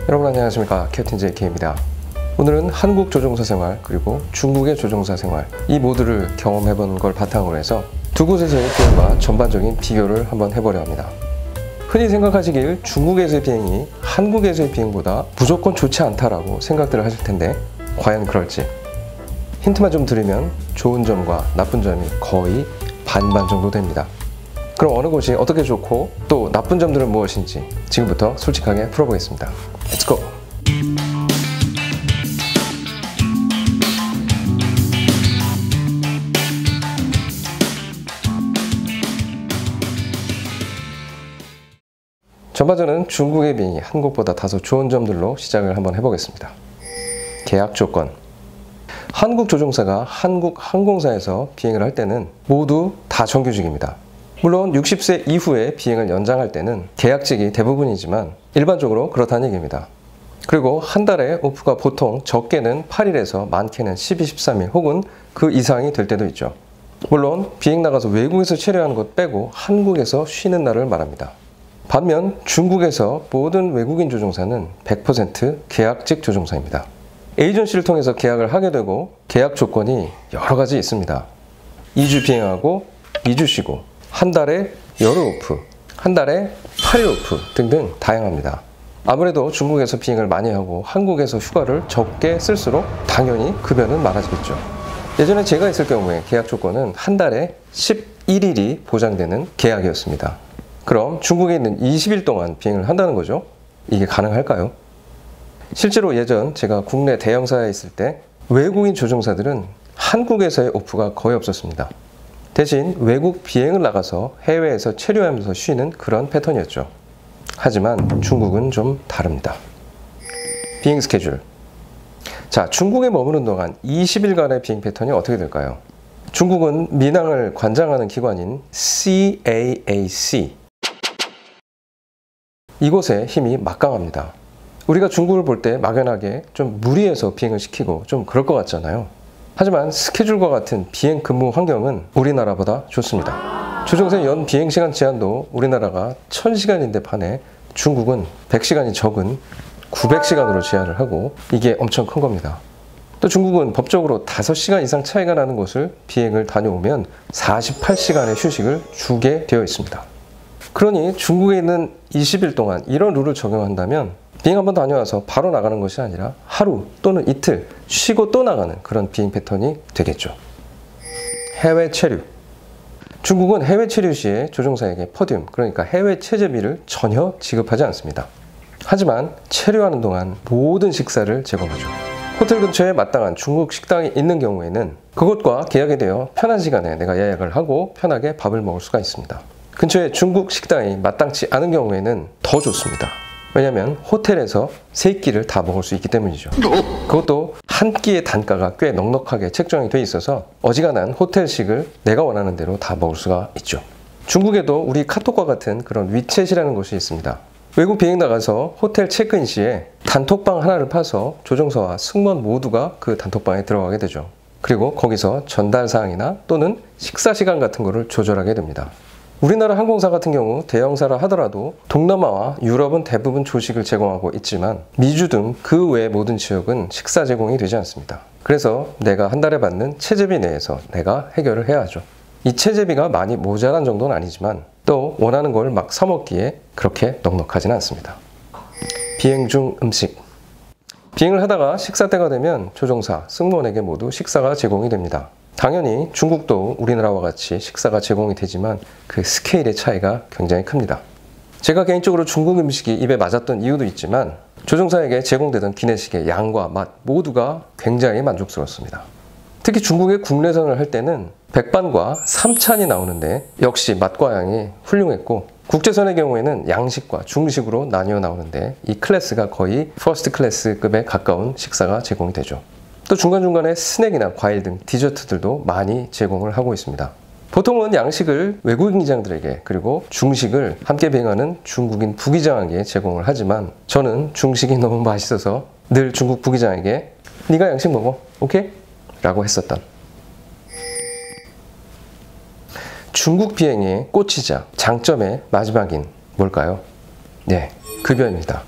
여러분 안녕하십니까, 캡틴 JK입니다. 오늘은 한국 조종사 생활 그리고 중국의 조종사 생활 이 모두를 경험해본 걸 바탕으로 해서 두 곳에서의 비행과 전반적인 비교를 한번 해보려 합니다. 흔히 생각하시길 중국에서의 비행이 한국에서의 비행보다 무조건 좋지 않다라고 생각들을 하실 텐데 과연 그럴지 힌트만 좀 드리면 좋은 점과 나쁜 점이 거의 반반 정도 됩니다. 그럼 어느 곳이 어떻게 좋고 또 나쁜 점들은 무엇인지 지금부터 솔직하게 풀어보겠습니다. Let's go! 전반전은 중국의 비행이 한국보다 다소 좋은 점들로 시작을 한번 해보겠습니다. 계약 조건. 한국 조종사가 한국 항공사에서 비행을 할 때는 모두 다 정규직입니다. 물론 60세 이후에 비행을 연장할 때는 계약직이 대부분이지만 일반적으로 그렇다는 얘기입니다. 그리고 한 달에 오프가 보통 적게는 8일에서 많게는 12, 13일 혹은 그 이상이 될 때도 있죠. 물론 비행 나가서 외국에서 체류하는 것 빼고 한국에서 쉬는 날을 말합니다. 반면 중국에서 모든 외국인 조종사는 100% 계약직 조종사입니다. 에이전시를 통해서 계약을 하게 되고 계약 조건이 여러 가지 있습니다. 2주 비행하고 2주 쉬고 한 달에 열흘 오프, 한 달에 8일 오프 등등 다양합니다. 아무래도 중국에서 비행을 많이 하고 한국에서 휴가를 적게 쓸수록 당연히 급여는 많아지겠죠. 예전에 제가 있을 경우에 계약 조건은 한 달에 11일이 보장되는 계약이었습니다. 그럼 중국에 있는 20일 동안 비행을 한다는 거죠? 이게 가능할까요? 실제로 예전 제가 국내 대형사에 있을 때 외국인 조종사들은 한국에서의 오프가 거의 없었습니다. 대신 외국 비행을 나가서 해외에서 체류하면서 쉬는 그런 패턴이었죠. 하지만 중국은 좀 다릅니다. 비행 스케줄. 자, 중국에 머무는 동안 20일간의 비행 패턴이 어떻게 될까요? 중국은 민항을 관장하는 기관인 CAAC 이곳의 힘이 막강합니다. 우리가 중국을 볼 때 막연하게 좀 무리해서 비행을 시키고 좀 그럴 것 같잖아요. 하지만 스케줄과 같은 비행 근무 환경은 우리나라보다 좋습니다. 조종사의 연 비행 시간 제한도 우리나라가 1000시간인데 반해 중국은 100시간이 적은 900시간으로 제한을 하고 이게 엄청 큰 겁니다. 또 중국은 법적으로 5시간 이상 차이가 나는 곳을 비행을 다녀오면 48시간의 휴식을 주게 되어 있습니다. 그러니 중국에 있는 20일 동안 이런 룰을 적용한다면 비행 한번 다녀와서 바로 나가는 것이 아니라 하루 또는 이틀 쉬고 또 나가는 그런 비행 패턴이 되겠죠. 해외 체류. 중국은 해외 체류 시에 조종사에게 퍼듐, 그러니까 해외 체재비를 전혀 지급하지 않습니다. 하지만 체류하는 동안 모든 식사를 제공하죠. 호텔 근처에 마땅한 중국 식당이 있는 경우에는 그곳과 계약이 되어 편한 시간에 내가 예약을 하고 편하게 밥을 먹을 수가 있습니다. 근처에 중국 식당이 마땅치 않은 경우에는 더 좋습니다. 왜냐하면 호텔에서 3끼를 다 먹을 수 있기 때문이죠. 그것도 한 끼의 단가가 꽤 넉넉하게 책정이 돼 있어서 어지간한 호텔식을 내가 원하는 대로 다 먹을 수가 있죠. 중국에도 우리 카톡과 같은 그런 위챗이라는 곳이 있습니다. 외국 비행 나가서 호텔 체크인 시에 단톡방 하나를 파서 조종사와 승무원 모두가 그 단톡방에 들어가게 되죠. 그리고 거기서 전달 사항이나 또는 식사 시간 같은 거를 조절하게 됩니다. 우리나라 항공사 같은 경우 대형사라 하더라도 동남아와 유럽은 대부분 조식을 제공하고 있지만 미주 등 그 외의 모든 지역은 식사 제공이 되지 않습니다. 그래서 내가 한 달에 받는 체재비 내에서 내가 해결을 해야 하죠. 이 체재비가 많이 모자란 정도는 아니지만 또 원하는 걸 막 사 먹기에 그렇게 넉넉하지는 않습니다. 비행 중 음식. 비행을 하다가 식사 때가 되면 조종사, 승무원에게 모두 식사가 제공이 됩니다. 당연히 중국도 우리나라와 같이 식사가 제공이 되지만 그 스케일의 차이가 굉장히 큽니다. 제가 개인적으로 중국 음식이 입에 맞았던 이유도 있지만 조종사에게 제공되던 기내식의 양과 맛 모두가 굉장히 만족스럽습니다. 특히 중국의 국내선을 할 때는 백반과 3찬이 나오는데 역시 맛과 양이 훌륭했고 국제선의 경우에는 양식과 중식으로 나뉘어 나오는데 이 클래스가 거의 퍼스트 클래스급에 가까운 식사가 제공이 되죠. 또 중간중간에 스낵이나 과일 등 디저트들도 많이 제공을 하고 있습니다. 보통은 양식을 외국인 기장들에게 그리고 중식을 함께 비행하는 중국인 부기장에게 제공을 하지만 저는 중식이 너무 맛있어서 늘 중국 부기장에게 네가 양식 먹어, 오케이? 라고 했었던 중국 비행의 꽃이자 장점의 마지막인 뭘까요? 네, 급여입니다.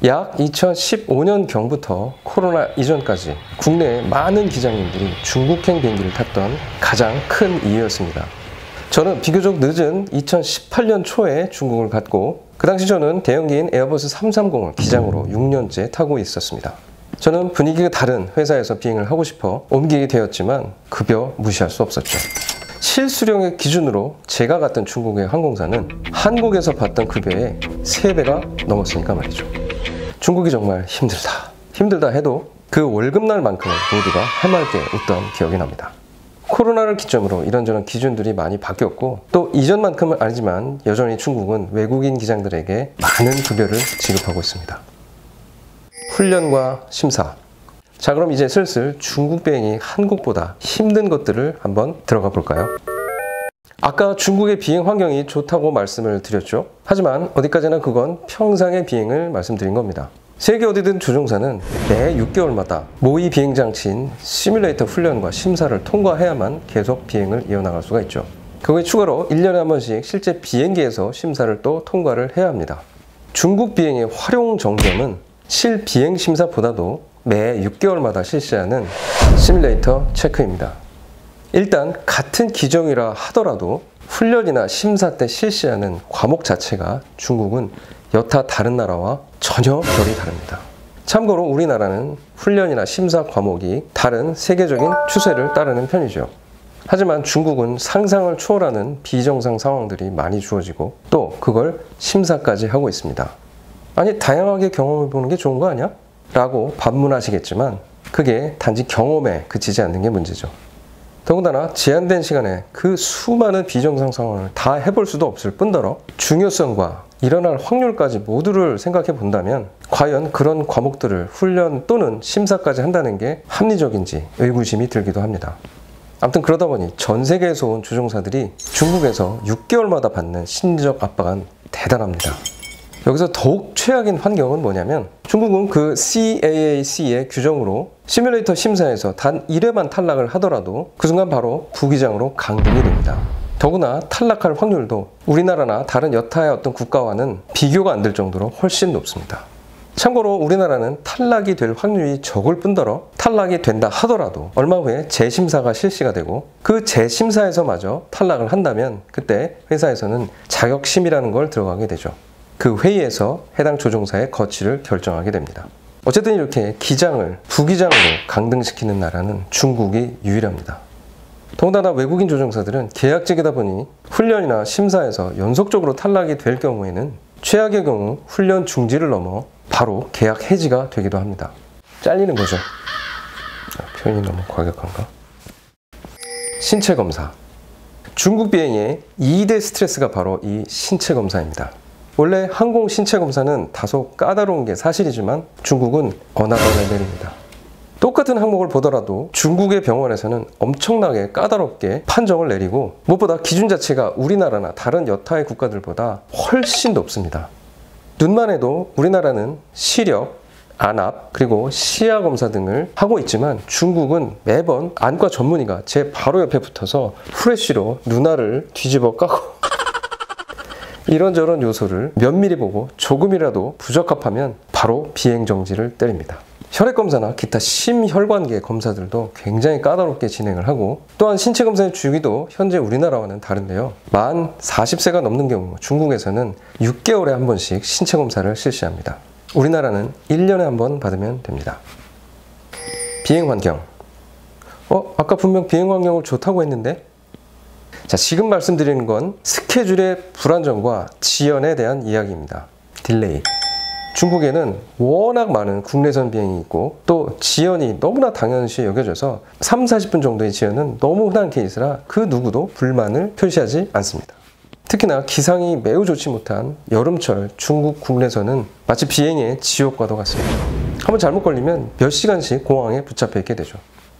약 2015년경부터 코로나 이전까지 국내의 많은 기장님들이 중국행 비행기를 탔던 가장 큰 이유였습니다. 저는 비교적 늦은 2018년 초에 중국을 갔고 그 당시 저는 대형기인 에어버스 330을 기장으로 6년째 타고 있었습니다. 저는 분위기가 다른 회사에서 비행을 하고 싶어 옮기게 되었지만 급여 무시할 수 없었죠. 실수령의 기준으로 제가 갔던 중국의 항공사는 한국에서 받던 급여의 3배가 넘었으니까 말이죠. 중국이 정말 힘들다 해도 그 월급날만큼은 모두가 해맑게 웃던 기억이 납니다. 코로나를 기점으로 이런저런 기준들이 많이 바뀌었고 또 이전만큼은 아니지만 여전히 중국은 외국인 기장들에게 많은 급여를 지급하고 있습니다. 훈련과 심사. 자, 그럼 이제 슬슬 중국 비행이 한국보다 힘든 것들을 한번 들어가 볼까요? 아까 중국의 비행 환경이 좋다고 말씀을 드렸죠. 하지만 어디까지나 그건 평상의 비행을 말씀드린 겁니다. 세계 어디든 조종사는 매 6개월마다 모의 비행 장치인 시뮬레이터 훈련과 심사를 통과해야만 계속 비행을 이어나갈 수가 있죠. 그거에 추가로 1년에 한 번씩 실제 비행기에서 심사를 또 통과를 해야 합니다. 중국 비행의 활용 정점은 실비행 심사보다도 매 6개월마다 실시하는 시뮬레이터 체크입니다. 일단 같은 기종이라 하더라도 훈련이나 심사 때 실시하는 과목 자체가 중국은 여타 다른 나라와 전혀 결이 다릅니다. 참고로 우리나라는 훈련이나 심사 과목이 다른 세계적인 추세를 따르는 편이죠. 하지만 중국은 상상을 초월하는 비정상 상황들이 많이 주어지고 또 그걸 심사까지 하고 있습니다. 아니, 다양하게 경험해보는 게 좋은 거 아니야? 라고 반문하시겠지만 그게 단지 경험에 그치지 않는 게 문제죠. 더군다나 제한된 시간에 그 수많은 비정상 상황을 다 해볼 수도 없을 뿐더러 중요성과 일어날 확률까지 모두를 생각해 본다면 과연 그런 과목들을 훈련 또는 심사까지 한다는 게 합리적인지 의구심이 들기도 합니다. 아무튼 그러다 보니 전 세계에서 온 조종사들이 중국에서 6개월마다 받는 심리적 압박은 대단합니다. 여기서 더욱 최악인 환경은 뭐냐면 중국은 그 CAAC의 규정으로 시뮬레이터 심사에서 단 1회만 탈락을 하더라도 그 순간 바로 부기장으로 강등이 됩니다. 더구나 탈락할 확률도 우리나라나 다른 여타의 어떤 국가와는 비교가 안 될 정도로 훨씬 높습니다. 참고로 우리나라는 탈락이 될 확률이 적을 뿐더러 탈락이 된다 하더라도 얼마 후에 재심사가 실시가 되고 그 재심사에서마저 탈락을 한다면 그때 회사에서는 자격심의라는 걸 들어가게 되죠. 그 회의에서 해당 조종사의 거취를 결정하게 됩니다. 어쨌든 이렇게 기장을 부기장으로 강등시키는 나라는 중국이 유일합니다. 더군다나 외국인 조종사들은 계약직이다 보니 훈련이나 심사에서 연속적으로 탈락이 될 경우에는 최악의 경우 훈련 중지를 넘어 바로 계약 해지가 되기도 합니다. 잘리는 거죠. 표현이 너무 과격한가? 신체 검사. 중국 비행의 2대 스트레스가 바로 이 신체 검사입니다. 원래 항공 신체 검사는 다소 까다로운 게 사실이지만 중국은 어나더 레벨입니다. 똑같은 항목을 보더라도 중국의 병원에서는 엄청나게 까다롭게 판정을 내리고 무엇보다 기준 자체가 우리나라나 다른 여타의 국가들보다 훨씬 높습니다. 눈만 해도 우리나라는 시력, 안압, 그리고 시야 검사 등을 하고 있지만 중국은 매번 안과 전문의가 제 바로 옆에 붙어서 후레쉬로 눈알을 뒤집어 까고 이런저런 요소를 면밀히 보고 조금이라도 부적합하면 바로 비행 정지를 때립니다. 혈액 검사나 기타 심혈관계 검사들도 굉장히 까다롭게 진행을 하고 또한 신체 검사의 주기도 현재 우리나라와는 다른데요. 만 40세가 넘는 경우 중국에서는 6개월에 한 번씩 신체 검사를 실시합니다. 우리나라는 1년에 한 번 받으면 됩니다. 비행 환경. 아까 분명 비행 환경을 좋다고 했는데? 자, 지금 말씀드리는 건 스케줄의 불안정과 지연에 대한 이야기입니다. 딜레이. 중국에는 워낙 많은 국내선 비행이 있고 또 지연이 너무나 당연시 여겨져서 3, 40분 정도의 지연은 너무 흔한 케이스라 그 누구도 불만을 표시하지 않습니다. 특히나 기상이 매우 좋지 못한 여름철 중국 국내선은 마치 비행의 지옥과도 같습니다. 한번 잘못 걸리면 몇 시간씩 공항에 붙잡혀 있게 되죠.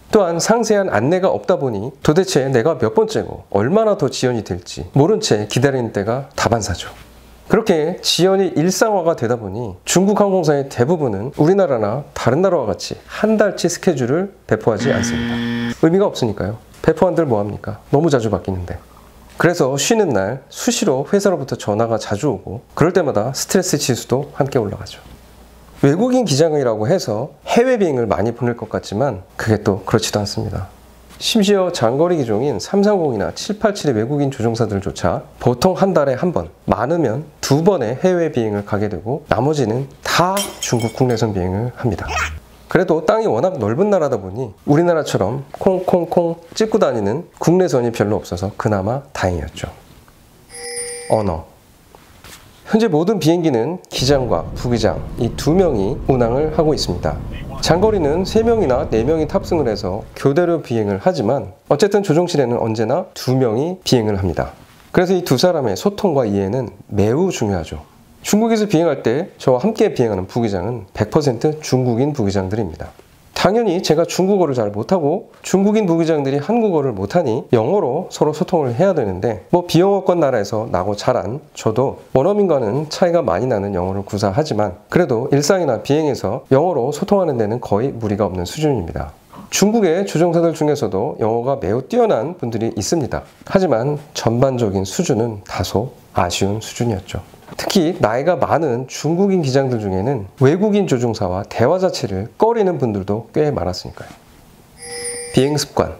또한 상세한 안내가 없다 보니 도대체 내가 몇 번째고 얼마나 더 지연이 될지 모른 채 기다리는 때가 다반사죠. 그렇게 지연이 일상화가 되다 보니 중국 항공사의 대부분은 우리나라나 다른 나라와 같이 한 달치 스케줄을 배포하지 않습니다. 의미가 없으니까요. 배포한들 뭐합니까? 너무 자주 바뀌는데. 그래서 쉬는 날 수시로 회사로부터 전화가 자주 오고 그럴 때마다 스트레스 지수도 함께 올라가죠. 외국인 기장이라고 해서 해외 비행을 많이 보낼 것 같지만 그게 또 그렇지도 않습니다. 심지어 장거리 기종인 330이나 787의 외국인 조종사들조차 보통 한 달에 한 번, 많으면 2번의 해외 비행을 가게 되고 나머지는 다 중국 국내선 비행을 합니다. 그래도 땅이 워낙 넓은 나라다 보니 우리나라처럼 콩콩콩 찍고 다니는 국내선이 별로 없어서 그나마 다행이었죠. 언어. 현재 모든 비행기는 기장과 부기장 이 2명이 운항을 하고 있습니다. 장거리는 3명이나 4명이 탑승을 해서 교대로 비행을 하지만 어쨌든 조종실에는 언제나 2명이 비행을 합니다. 그래서 이 두 사람의 소통과 이해는 매우 중요하죠. 중국에서 비행할 때 저와 함께 비행하는 부기장은 100% 중국인 부기장들입니다. 당연히 제가 중국어를 잘 못하고 중국인 부기장들이 한국어를 못하니 영어로 서로 소통을 해야 되는데 비영어권 나라에서 나고 자란 저도 원어민과는 차이가 많이 나는 영어를 구사하지만 그래도 일상이나 비행에서 영어로 소통하는 데는 거의 무리가 없는 수준입니다. 중국의 조종사들 중에서도 영어가 매우 뛰어난 분들이 있습니다. 하지만 전반적인 수준은 다소 아쉬운 수준이었죠. 특히 나이가 많은 중국인 기장들 중에는 외국인 조종사와 대화 자체를 꺼리는 분들도 꽤 많았으니까요. 비행 습관.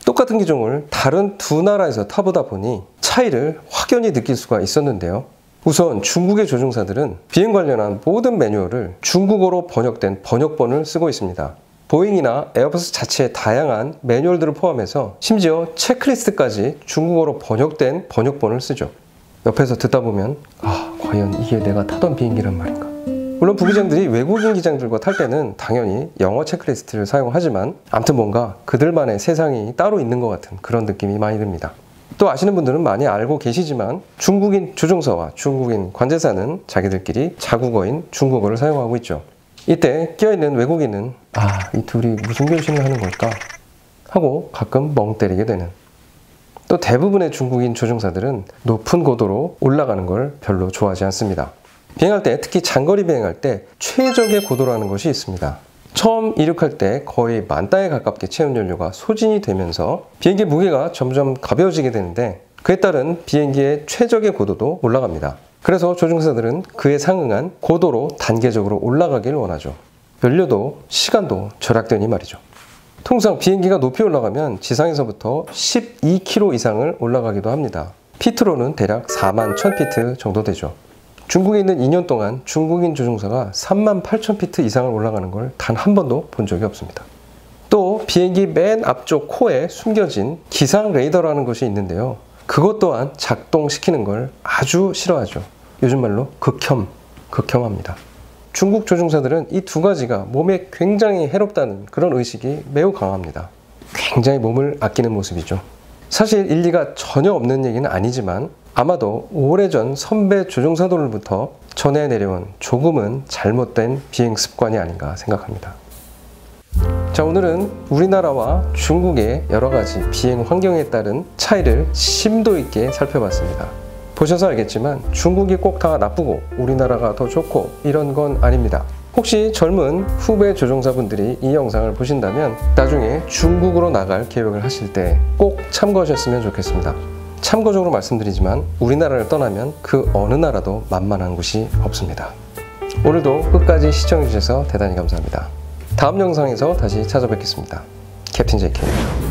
똑같은 기종을 다른 두 나라에서 타보다 보니 차이를 확연히 느낄 수가 있었는데요. 우선 중국의 조종사들은 비행 관련한 모든 매뉴얼을 중국어로 번역된 번역본을 쓰고 있습니다. 보잉이나 에어버스 자체의 다양한 매뉴얼들을 포함해서 심지어 체크리스트까지 중국어로 번역된 번역본을 쓰죠. 옆에서 듣다 보면 과연 이게 내가 타던 비행기란 말인가? 물론 부기장들이 외국인 기장들과 탈 때는 당연히 영어 체크리스트를 사용하지만 아무튼 뭔가 그들만의 세상이 따로 있는 것 같은 그런 느낌이 많이 듭니다. 또 아시는 분들은 많이 알고 계시지만 중국인 조종사와 중국인 관제사는 자기들끼리 자국어인 중국어를 사용하고 있죠. 이때 끼어있는 외국인은 이 둘이 무슨 교신을 하는 걸까? 하고 가끔 멍 때리게 되는. 또 대부분의 중국인 조종사들은 높은 고도로 올라가는 걸 별로 좋아하지 않습니다. 비행할 때, 특히 장거리 비행할 때 최적의 고도라는 것이 있습니다. 처음 이륙할 때 거의 만땅에 가깝게 체온 연료가 소진이 되면서 비행기 무게가 점점 가벼워지게 되는데 그에 따른 비행기의 최적의 고도도 올라갑니다. 그래서 조종사들은 그에 상응한 고도로 단계적으로 올라가길 원하죠. 연료도 시간도 절약되니 말이죠. 통상 비행기가 높이 올라가면 지상에서부터 12km 이상을 올라가기도 합니다. 피트로는 대략 41,000피트 정도 되죠. 중국에 있는 2년 동안 중국인 조종사가 38,000피트 이상을 올라가는 걸 단 한 번도 본 적이 없습니다. 또 비행기 맨 앞쪽 코에 숨겨진 기상 레이더라는 것이 있는데요. 그것 또한 작동시키는 걸 아주 싫어하죠. 요즘 말로 극혐합니다. 중국 조종사들은 이 두 가지가 몸에 굉장히 해롭다는 그런 의식이 매우 강합니다. 굉장히 몸을 아끼는 모습이죠. 사실 일리가 전혀 없는 얘기는 아니지만 아마도 오래전 선배 조종사들로부터 전해 내려온 조금은 잘못된 비행 습관이 아닌가 생각합니다. 자, 오늘은 우리나라와 중국의 여러 가지 비행 환경에 따른 차이를 심도 있게 살펴봤습니다. 보셔서 알겠지만 중국이 꼭 다 나쁘고 우리나라가 더 좋고 이런 건 아닙니다. 혹시 젊은 후배 조종사분들이 이 영상을 보신다면 나중에 중국으로 나갈 계획을 하실 때 꼭 참고하셨으면 좋겠습니다. 참고적으로 말씀드리지만 우리나라를 떠나면 그 어느 나라도 만만한 곳이 없습니다. 오늘도 끝까지 시청해주셔서 대단히 감사합니다. 다음 영상에서 다시 찾아뵙겠습니다. 캡틴 JK입니다.